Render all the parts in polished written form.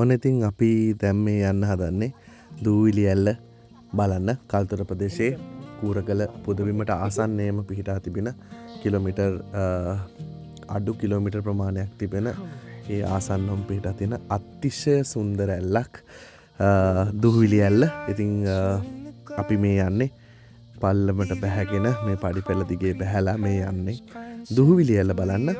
ඔන්න ඉතින් අපි දැන් මේ යන්න හදන්නේ දූවිලි ඇල්ල බලන්න කල්තොර ප්‍රදේශයේ කූරගල පුදබිමට ආසන්නයේම පිහිටා තිබෙන කිලෝමීටර් අඩු කිලෝමීටර් ප්‍රමාණයක් තිබෙන ඒ ආසන්නවම පිහිටා තියෙන අතිශය සුන්දර ඇල්ලක් දූවිලි ඇල්ල. ඉතින් අපි මේ යන්නේ පල්ලමට බැහැගෙන මේ පඩිපෙළ දිගේ බැහැලා මේ යන්නේ දූවිලි ඇල්ල බලන්න.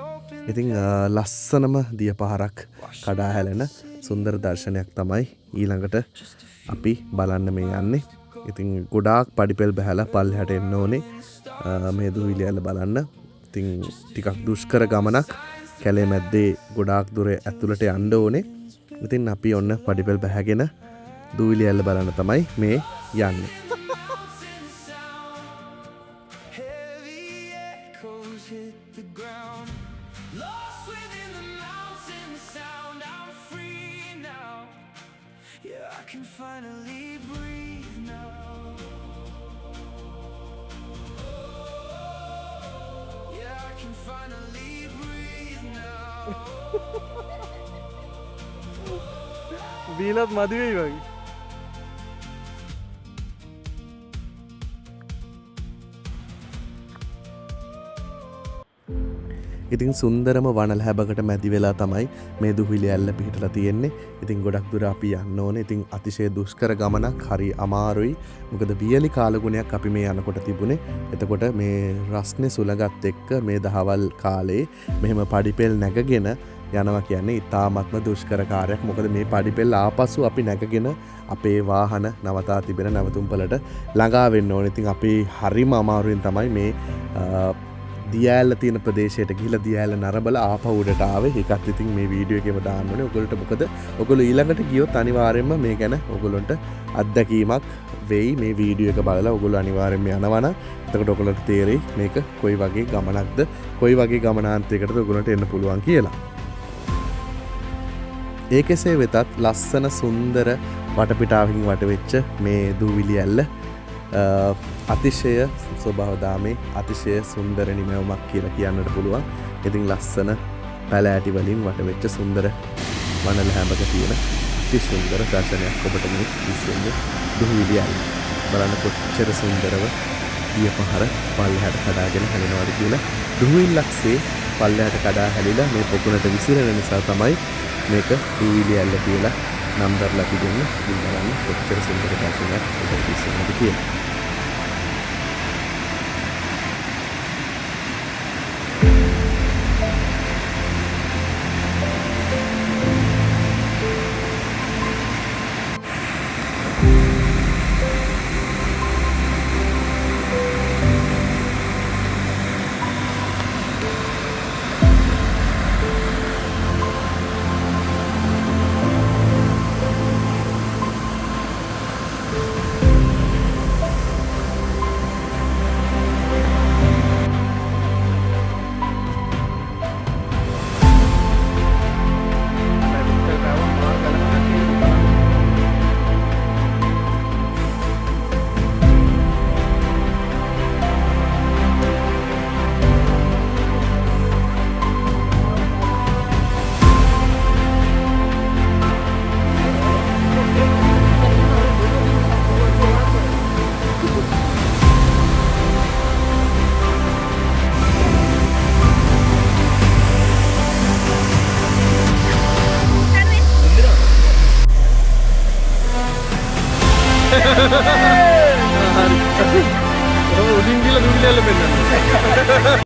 ඉතින් ලස්සනම දිය පහරක් කඩා හැලෙන සුන්දර දර්ශනයක් තමයි ඊළඟට අපි බලන්න මේ යන්නේ. ඉතින් ගොඩාක් පඩිපෙළ බැහැලා පල්ලෙහාට එන්න ඕනේ මේ දූවිලි ඇල්ල බලන්න. ඉතින් ටිකක් දුෂ්කර ගමනක්, කැලේ මැද්දේ ගොඩාක් දුර ඇතුළට යන්න ඕනේ. ඉතින් අපි ඔන්න පඩිපෙළ බැහැගෙන දූවිලි ඇල්ල බලන්න තමයි මේ යන්නේ. බීලත් මදි වෙයි වගේ. ඉතින් සුන්දරම වනල හැබකට මැදි වෙලා තමයි මේ දූවිලි ඇල්ල පිහිටලා තියෙන්නේ. ඉතින් ගොඩක් දුර අපි යන්න ඕනේ. ඉතින් අතිශය දුෂ්කර ගමනක්, හරි අමාරුයි. මොකද වියලි කාලගුණයක් අපි මේ යනකොට තිබුණේ. එතකොට මේ රස්නේ සුලගත් එක්ක මේ දහවල් කාලේ මෙහෙම පඩිපෙළ නැගගෙන යනවා කියන්නේ ඉතාමත්ම දුෂ්කර කාර්යයක්. මොකද මේ පඩිපෙළ ආපසු අපි නැගගෙන අපේ වාහන නවතා තිබෙන නැවතුම්පලට ළඟා වෙන්න ඕනේ. ඉතින් අපි හරිම අමාරුවෙන් තමයි මේ දියඇල්ල තියෙන ප්‍රදේශයට ගිහිල්ලා දියඇල්ල නරඹලා ආපහු උඩට ආවේ. ඒකත් ඉතින් මේ වීඩියෝ එකේම දාන්න ඕනේ. ඔයගොල්ලන්ට මොකද ඔයගොල්ලෝ ඊළඟට ගියොත් අනිවාර්යයෙන්ම මේ ගැන ඔයගොල්ලන්ට අත්දැකීමක් වෙයි. මේ වීඩියෝ එක බලලා ඔයගොල්ලෝ අනිවාර්යයෙන්ම යනවා නම් එතකොට ඔයගොල්ලන්ට තේරෙයි මේක කොයි වගේ ගමනක්ද, කොයි වගේ ගමනාන්තයකටද ඔයගොල්ලන්ට එන්න පුළුවන් කියලා. ඒ කෙසේ වෙතත් ලස්සන සුන්දර වටපිටාවකින් වටවෙච්ච මේ දූවිලි ඇල්ල අතිශය ස්වභාවදාමේ අතිශය සුන්දර නිමැවුමක් කියලා කියන්නට පුළුවන්. ඉතින් ලස්සන පැල ඇටි වලින් වටවෙච්ච සුන්දර වනල හැඹක තියෙන අති සුන්දර දර්ශනයක් ඔබට මේ දිස්සෙන්නේ දූවිලි ඇල්ල. බලන්න කොච්චර සුන්දරව දිය පහර පල්ලෙහාට කඩාගෙන හැලෙනවාද කියලා. දූවිල්ලක්සේ පල්ලෙහාට කඩා හැලිලා මේ පොකුණට විසිරෙන නිසා තමයි මේක දූවිලි ඇල්ල කියලා නම් දරලා තිබෙන්නේ. ඉතින් බලන්න කොච්චර සුන්දර දර්ශනයක් ඔබට දිස්සෙන්නද කියලා. උඩින් ගිහලා දූවිලි ඇල්ල පෙන්නන්න.